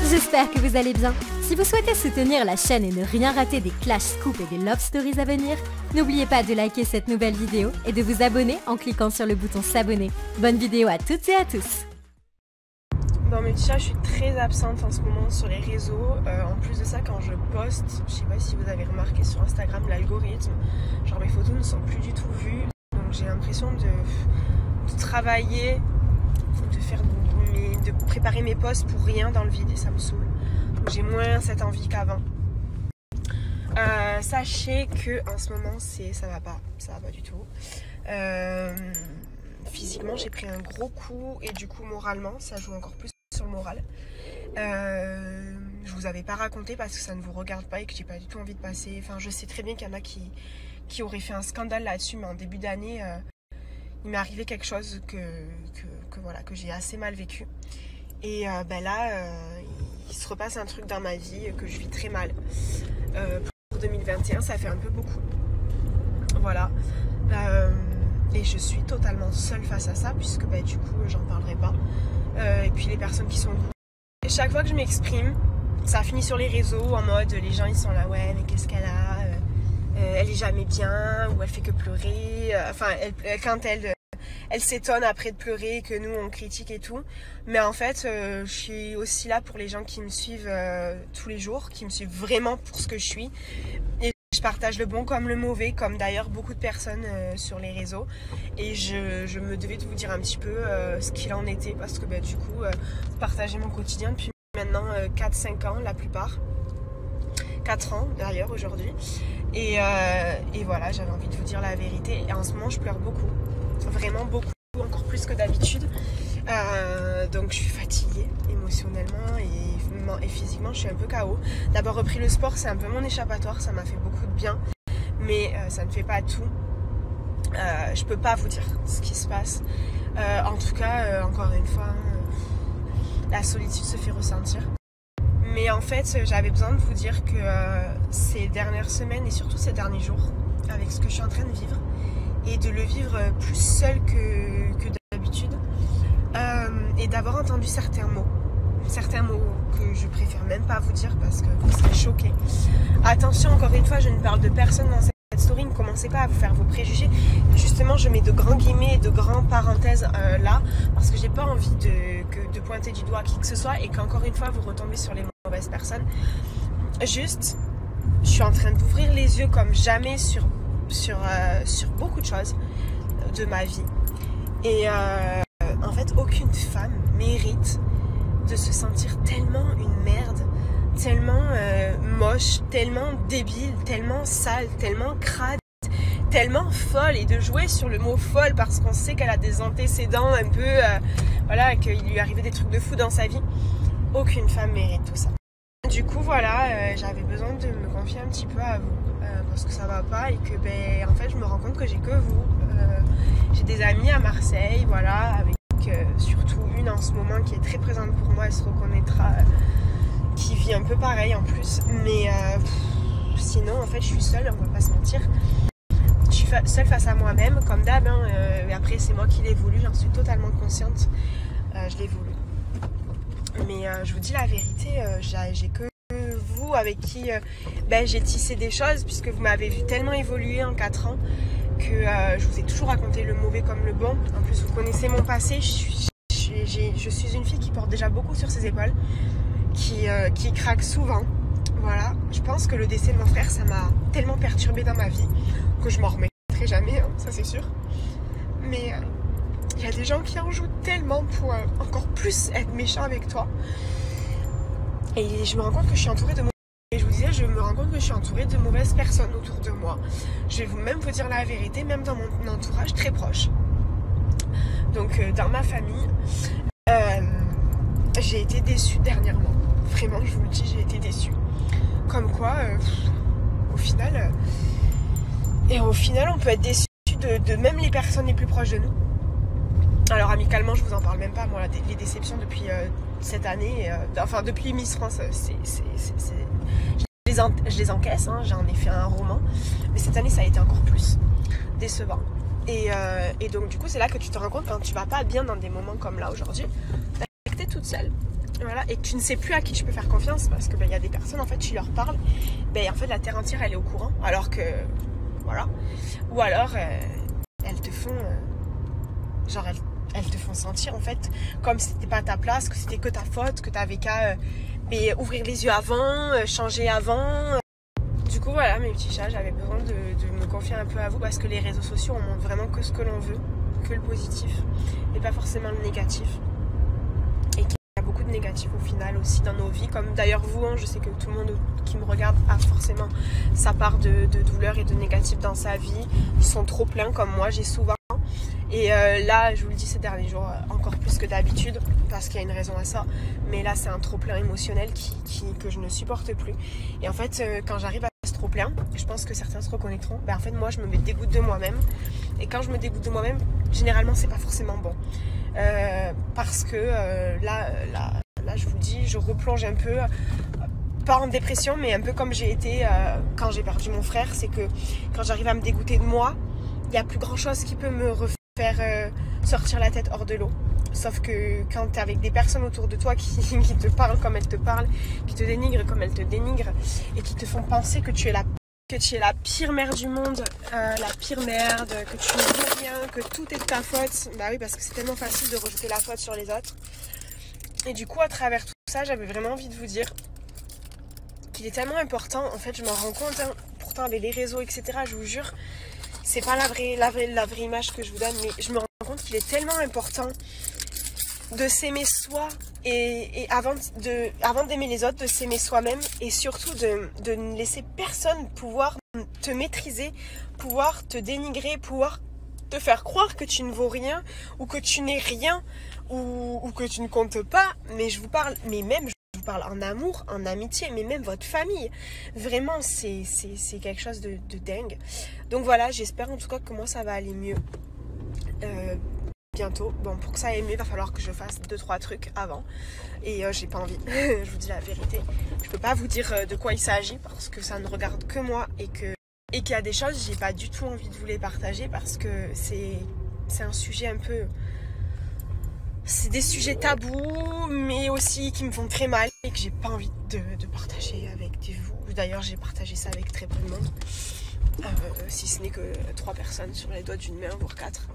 J'espère que vous allez bien. Si vous souhaitez soutenir la chaîne et ne rien rater des Clash Scoop et des Love Stories à venir, n'oubliez pas de liker cette nouvelle vidéo et de vous abonner en cliquant sur le bouton s'abonner. Bonne vidéo à toutes et à tous. Bon mes petits chats, je suis très absente en ce moment sur les réseaux. En plus de ça, quand je poste, je sais pas si vous avez remarqué sur Instagram, l'algorithme, genre mes photos ne sont plus du tout vues. Donc j'ai l'impression de travailler, de préparer mes posts pour rien dans le vide et ça me saoule. Donc j'ai moins cette envie qu'avant. Sachez que en ce moment ça va pas du tout. Physiquement j'ai pris un gros coup et du coup moralement ça joue encore plus sur le moral. Je vous avais pas raconté parce que ça ne vous regarde pas et que j'ai pas du tout envie de passer. Enfin je sais très bien qu'il y en a qui auraient fait un scandale là-dessus, mais en début d'année il m'est arrivé quelque chose que j'ai assez mal vécu. Et là il se repasse un truc dans ma vie que je vis très mal. Pour 2021 ça fait un peu beaucoup. Voilà. Et je suis totalement seule face à ça puisque du coup j'en parlerai pas. Et puis les personnes qui sont au courant. Et chaque fois que je m'exprime, ça finit sur les réseaux en mode les gens ils sont là, ouais mais qu'est-ce qu'elle a, elle est jamais bien, ou elle fait que pleurer, quand elle s'étonne après de pleurer, que nous on critique et tout. Mais en fait je suis aussi là pour les gens qui me suivent tous les jours, qui me suivent vraiment pour ce que je suis. Et je partage le bon comme le mauvais, comme d'ailleurs beaucoup de personnes sur les réseaux. Et je me devais de vous dire un petit peu ce qu'il en était, parce que du coup, partager mon quotidien depuis maintenant 4-5 ans, la plupart. 4 ans d'ailleurs aujourd'hui. Et voilà, j'avais envie de vous dire la vérité. Et en ce moment, je pleure beaucoup. Vraiment beaucoup, encore plus que d'habitude. Donc je suis fatiguée émotionnellement et physiquement je suis un peu KO. D'abord repris le sport, c'est un peu mon échappatoire, ça m'a fait beaucoup de bien, mais ça ne fait pas tout. Je peux pas vous dire ce qui se passe. En tout cas, encore une fois, la solitude se fait ressentir. Mais en fait, j'avais besoin de vous dire que ces dernières semaines et surtout ces derniers jours, avec ce que je suis en train de vivre, et de le vivre plus seul que d'habitude, et d'avoir entendu certains mots que je préfère même pas vous dire parce que vous serez choqués. Attention, encore une fois, je ne parle de personne dans cette story, ne commencez pas à vous faire vos préjugés. Justement, je mets de grands guillemets et de grands parenthèses là, parce que j'ai pas envie de pointer du doigt qui que ce soit et qu'encore une fois vous retombez sur les mauvaises personnes. Juste, je suis en train d'ouvrir les yeux comme jamais sur beaucoup de choses de ma vie. Et en fait, aucune femme mérite de se sentir tellement une merde, tellement moche, tellement débile, tellement sale, tellement crade, tellement folle, et de jouer sur le mot folle parce qu'on sait qu'elle a des antécédents un peu, qu'il lui est arrivé des trucs de fou dans sa vie. Aucune femme mérite tout ça. Du coup, voilà, j'avais besoin de me confier un petit peu à vous parce que ça va pas et que, en fait, je me rends compte que j'ai que vous. J'ai des amis à Marseille, voilà, avec surtout une en ce moment qui est très présente pour moi, elle se reconnaîtra, qui vit un peu pareil en plus. Mais sinon, en fait, je suis seule, on va pas se mentir. Je suis seule face à moi-même, comme d'hab. Et après, c'est moi qui l'ai voulu, j'en suis totalement consciente. Je l'ai voulu. Mais je vous dis la vérité, j'ai que vous avec qui j'ai tissé des choses, puisque vous m'avez vu tellement évoluer en 4 ans que je vous ai toujours raconté le mauvais comme le bon. En plus, vous connaissez mon passé, je suis une fille qui porte déjà beaucoup sur ses épaules, qui craque souvent. Voilà, je pense que le décès de mon frère, ça m'a tellement perturbée dans ma vie que je m'en remettrai jamais, ça c'est sûr. Mais il y a des gens qui en jouent tellement pour encore plus être méchants avec toi. Et je me rends compte que je suis entourée de je me rends compte que je suis entourée de mauvaises personnes autour de moi. Je vais même vous dire la vérité, même dans mon entourage très proche. Donc dans ma famille, j'ai été déçue dernièrement. Vraiment, je vous le dis, j'ai été déçue. Comme quoi, au final, on peut être déçu de même les personnes les plus proches de nous. Alors amicalement, je vous en parle même pas. Moi, les déceptions depuis cette année, depuis Miss France, je les encaisse, j'en ai fait un roman. Mais cette année, ça a été encore plus décevant. Et donc, du coup, c'est là que tu te rends compte quand tu vas pas bien dans des moments comme là aujourd'hui, que tu es toute seule. voilà, et que tu ne sais plus à qui tu peux faire confiance parce que y a des personnes, en fait, tu leur parles, en fait, la terre entière, elle est au courant, alors que, voilà. Ou alors, elles te font, elles te font sentir, en fait, comme si c'était pas ta place, que c'était que ta faute, que t'avais qu'à ouvrir les yeux avant, changer avant. Du coup, voilà, mes petits chats, j'avais besoin de me confier un peu à vous parce que les réseaux sociaux, on montre vraiment que ce que l'on veut, que le positif, et pas forcément le négatif. Et qu'il y a beaucoup de négatif au final aussi dans nos vies, comme d'ailleurs vous, je sais que tout le monde qui me regarde a forcément sa part de douleur et de négatif dans sa vie. Ils sont trop pleins comme moi, j'ai souvent. Et là, je vous le dis ces derniers jours, encore plus que d'habitude, parce qu'il y a une raison à ça. Mais là, c'est un trop-plein émotionnel que je ne supporte plus. Et en fait, quand j'arrive à ce trop-plein, je pense que certains se reconnaîtront, en fait, moi, je me dégoûte de moi-même. Et quand je me dégoûte de moi-même, généralement, c'est pas forcément bon. Parce que là, je vous dis, je replonge un peu, pas en dépression, mais un peu comme j'ai été quand j'ai perdu mon frère. C'est que quand j'arrive à me dégoûter de moi, il n'y a plus grand-chose qui peut me faire sortir la tête hors de l'eau. Sauf que quand tu es avec des personnes autour de toi qui te parlent comme elles te parlent, qui te dénigrent comme elles te dénigrent, et qui te font penser que tu es la pire mère du monde, la pire merde, que tu ne vaux rien, que tout est de ta faute. Bah oui, parce que c'est tellement facile de rejeter la faute sur les autres. Et du coup, à travers tout ça, j'avais vraiment envie de vous dire qu'il est tellement important. En fait, je m'en rends compte, pourtant avec les réseaux, etc., je vous jure, c'est pas la vraie image que je vous donne, mais je me rends compte qu'il est tellement important de s'aimer soi et avant d'aimer les autres, de s'aimer soi-même, et surtout de ne laisser personne pouvoir te maîtriser, pouvoir te dénigrer, pouvoir te faire croire que tu ne vaux rien ou que tu n'es rien ou que tu ne comptes pas. Mais je vous parle, je vous parle en amour, en amitié, mais même votre famille. Vraiment, c'est quelque chose de dingue. Donc voilà, j'espère en tout cas que moi ça va aller mieux bientôt. Bon, pour que ça aille mieux, il va falloir que je fasse 2-3 trucs avant. Et j'ai pas envie, je vous dis la vérité. Je peux pas vous dire de quoi il s'agit parce que ça ne regarde que moi et qu'il y a des choses, j'ai pas du tout envie de vous les partager parce que c'est un sujet un peu... C'est des sujets tabous, mais aussi qui me font très mal et que j'ai pas envie de partager avec vous. D'ailleurs, j'ai partagé ça avec très peu de monde. Si ce n'est que 3 personnes sur les doigts d'une main, voire 4.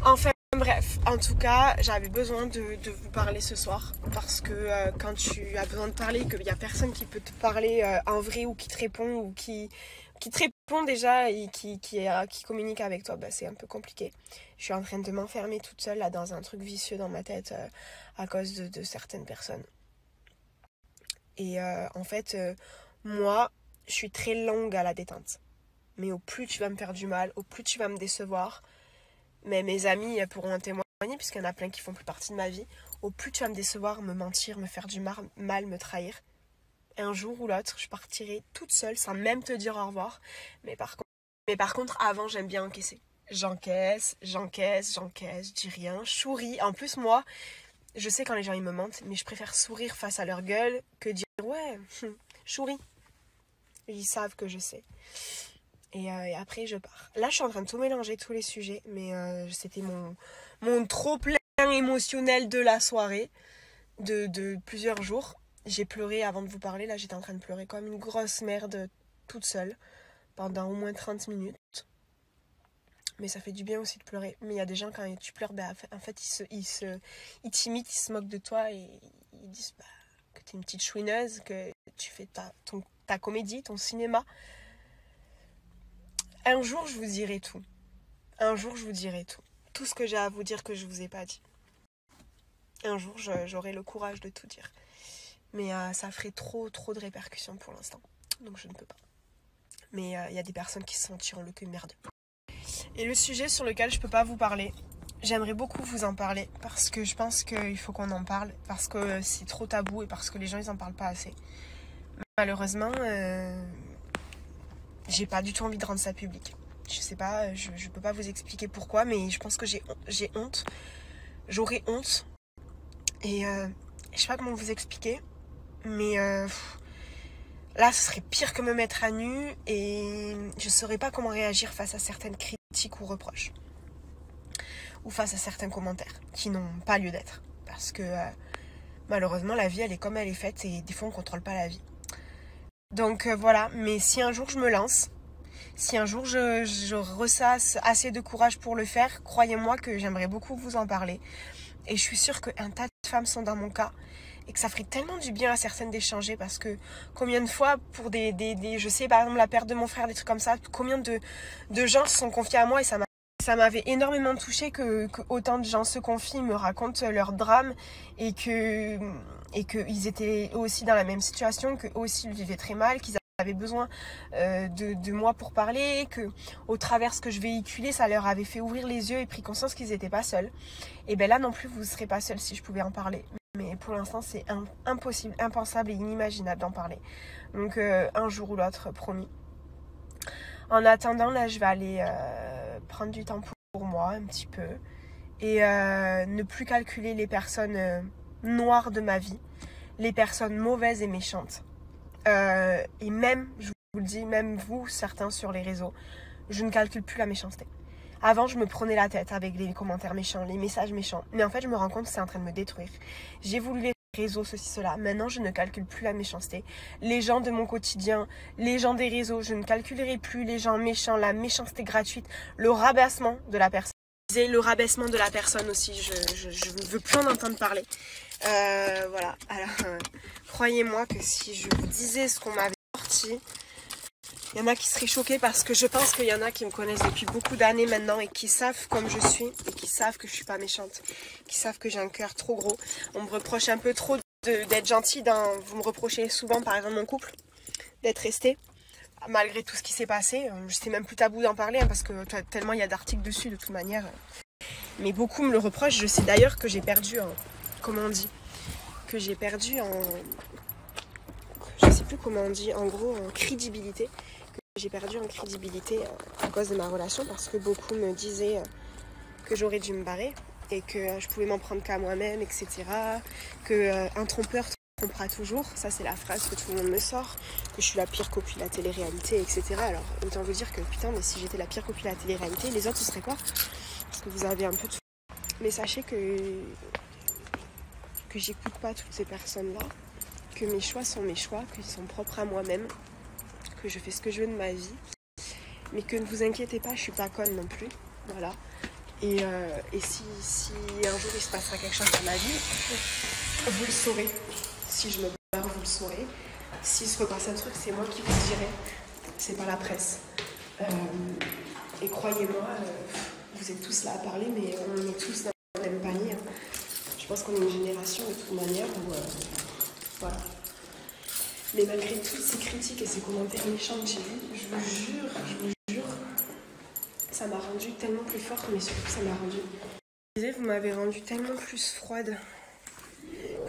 Enfin, bref. En tout cas, j'avais besoin de vous parler ce soir. Parce que quand tu as besoin de parler, qu'il n'y a personne qui peut te parler en vrai ou qui te répond ou qui te répond déjà et qui communique avec toi, c'est un peu compliqué. Je suis en train de m'enfermer toute seule là dans un truc vicieux dans ma tête à cause de certaines personnes. Et en fait, moi, je suis très longue à la détente. Mais au plus tu vas me faire du mal, au plus tu vas me décevoir, mais mes amis pourront en témoigner puisqu'il y en a plein qui font plus partie de ma vie, au plus tu vas me décevoir, me mentir, me faire du mal, me trahir. Un jour ou l'autre, je partirai toute seule sans même te dire au revoir. Mais par contre, avant, j'aime bien encaisser. J'encaisse, je dis rien, je souris. En plus, moi, je sais quand les gens ils me mentent, mais je préfère sourire face à leur gueule que dire ouais, souris. Ils savent que je sais. Et après, je pars. Là, je suis en train de tout mélanger, tous les sujets, mais c'était mon trop-plein émotionnel de la soirée, de plusieurs jours. J'ai pleuré avant de vous parler, là j'étais en train de pleurer comme une grosse merde toute seule pendant au moins 30 minutes. Mais ça fait du bien aussi de pleurer. Mais il y a des gens quand tu pleures, en fait ils t'imitent, ils se moquent de toi et ils disent que t'es une petite chouineuse, que tu fais ta comédie, ton cinéma. Un jour je vous dirai tout. Un jour je vous dirai tout. Tout ce que j'ai à vous dire que je vous ai pas dit. Un jour j'aurai le courage de tout dire. Mais ça ferait trop de répercussions pour l'instant. Donc je ne peux pas. Mais il y a des personnes qui se sentiront le cul merdeux. Et le sujet sur lequel je peux pas vous parler, j'aimerais beaucoup vous en parler. Parce que je pense qu'il faut qu'on en parle. Parce que c'est trop tabou et parce que les gens ils en parlent pas assez. Malheureusement, j'ai pas du tout envie de rendre ça public. Je sais pas, je peux pas vous expliquer pourquoi. Mais je pense que j'ai honte. J'aurais honte. Et je sais pas comment vous expliquer. Mais là, ce serait pire que me mettre à nu et je saurais pas comment réagir face à certaines critiques ou reproches. Ou face à certains commentaires qui n'ont pas lieu d'être. Parce que malheureusement, la vie, elle est comme elle est faite et des fois, on contrôle pas la vie. Donc voilà, mais si un jour je me lance, si un jour je ressasse assez de courage pour le faire, croyez-moi que j'aimerais beaucoup vous en parler. Et je suis sûre qu'un tas de femmes sont dans mon cas et que ça ferait tellement du bien à certaines d'échanger parce que combien de fois pour je sais par exemple la perte de mon frère, des trucs comme ça, combien de gens se sont confiés à moi et ça m'avait énormément touchée que autant de gens se confient, me racontent leur drame et qu'ils étaient eux aussi dans la même situation, qu'eux aussi ils vivaient très mal, qu'ils avaient besoin de moi pour parler, que au travers ce que je véhiculais, ça leur avait fait ouvrir les yeux et pris conscience qu'ils n'étaient pas seuls. Et bien là non plus, vous ne serez pas seuls si je pouvais en parler. Mais pour l'instant, c'est impossible, impensable et inimaginable d'en parler. Donc un jour ou l'autre, promis. En attendant, là, je vais aller prendre du temps pour moi, un petit peu. Et ne plus calculer les personnes noires de ma vie. Les personnes mauvaises et méchantes. Et même, je vous le dis, même vous, certains sur les réseaux, je ne calcule plus la méchanceté. Avant, je me prenais la tête avec les commentaires méchants, les messages méchants. Mais en fait, je me rends compte que c'est en train de me détruire. J'ai voulu les réseaux, ceci, cela. Maintenant, je ne calcule plus la méchanceté. Les gens de mon quotidien, les gens des réseaux, je ne calculerai plus les gens méchants, la méchanceté gratuite, le rabaissement de la personne. Le rabaissement de la personne aussi, je ne veux plus en entendre parler. Voilà, alors croyez-moi que si je vous disais ce qu'on m'avait sorti, il y en a qui seraient choqués parce que je pense qu'il y en a qui me connaissent depuis beaucoup d'années maintenant et qui savent comme je suis et qui savent que je suis pas méchante, qui savent que j'ai un cœur trop gros. On me reproche un peu trop d'être gentille, vous me reprochez souvent par exemple mon couple, d'être resté. Malgré tout ce qui s'est passé, c'est même plus tabou d'en parler parce que tellement il y a d'articles dessus de toute manière. Mais beaucoup me le reprochent. Je sais d'ailleurs que j'ai perdu en... Comment on dit ? Que j'ai perdu en... Je sais plus comment on dit. En gros, en crédibilité. Que j'ai perdu en crédibilité à cause de ma relation parce que beaucoup me disaient que j'aurais dû me barrer et que je pouvais m'en prendre qu'à moi-même, etc. Un trompeur trompera toujours, ça c'est la phrase que tout le monde me sort, que je suis la pire copie de la télé-réalité, etc. Alors autant vous dire que putain, mais si j'étais la pire copie de la télé-réalité, les autres ce serait quoi? Parce que vous avez un peu de... Mais sachez que j'écoute pas toutes ces personnes-là, que mes choix sont mes choix, qu'ils sont propres à moi-même, que je fais ce que je veux de ma vie, mais que ne vous inquiétez pas, je suis pas conne non plus, voilà. Et si un jour il se passera quelque chose dans ma vie, vous le saurez. Si je me barre, vous le saurez. S'il se repasse un truc, c'est moi qui vous le dirai. C'est pas la presse. Et croyez-moi, vous êtes tous là à parler, mais on est tous dans le même panier. Hein. Je pense qu'on est une génération de toute manière où... voilà. Mais malgré toutes ces critiques et ces commentaires méchants que j'ai vus, je vous jure, ça m'a rendu tellement plus forte, mais surtout ça m'a rendu... Vous m'avez rendu tellement plus froide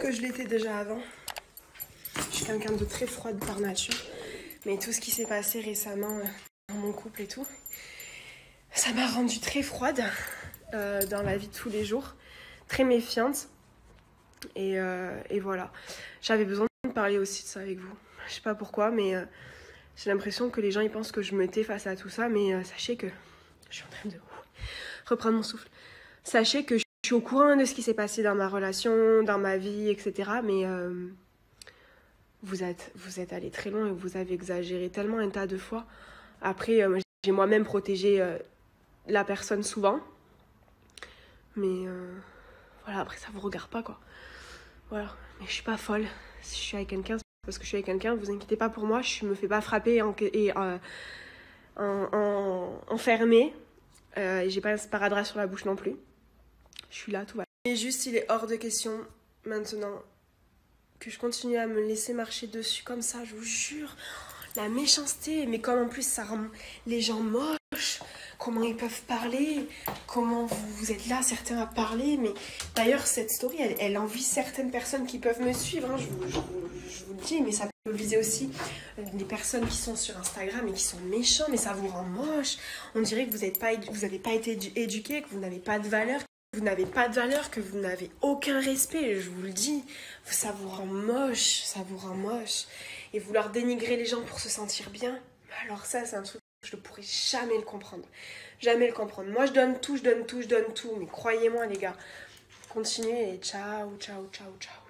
que je l'étais déjà avant. Je suis quelqu'un de très froide par nature, mais tout ce qui s'est passé récemment dans mon couple et tout, ça m'a rendue très froide dans la vie de tous les jours, très méfiante. Et voilà, j'avais besoin de parler aussi de ça avec vous. Je sais pas pourquoi, mais j'ai l'impression que les gens ils pensent que je me tais face à tout ça, mais sachez que je suis en train de reprendre mon souffle. Sachez que je suis au courant de ce qui s'est passé dans ma relation, dans ma vie, etc. Mais vous êtes allé très loin et vous avez exagéré tellement un tas de fois. Après, j'ai moi-même protégé la personne souvent. Mais voilà, après ça vous regarde pas quoi. Voilà, mais je suis pas folle. Si je suis avec quelqu'un, c'est parce que je suis avec quelqu'un, vous inquiétez pas pour moi, je me fais pas frapper et enfermer. Et j'ai pas un sparadrap sur la bouche non plus. Je suis là, tout va. Et juste, il est hors de question maintenant que je continue à me laisser marcher dessus comme ça, je vous jure. La méchanceté, mais comme en plus ça rend les gens moches, comment ils peuvent parler, comment vous êtes là, certains à parler. Mais d'ailleurs, cette story, elle envie certaines personnes qui peuvent me suivre, hein, je vous le dis, mais ça peut viser aussi les personnes qui sont sur Instagram et qui sont méchants, mais ça vous rend moche. On dirait que vous n'avez pas été éduqués, que vous n'avez pas de valeur. Vous n'avez pas de valeur, que vous n'avez aucun respect, je vous le dis. Ça vous rend moche, ça vous rend moche. Et vouloir dénigrer les gens pour se sentir bien, alors ça, c'est un truc que je ne pourrai jamais le comprendre. Jamais le comprendre. Moi, je donne tout, mais croyez-moi, les gars, continuez et ciao, ciao, ciao, ciao.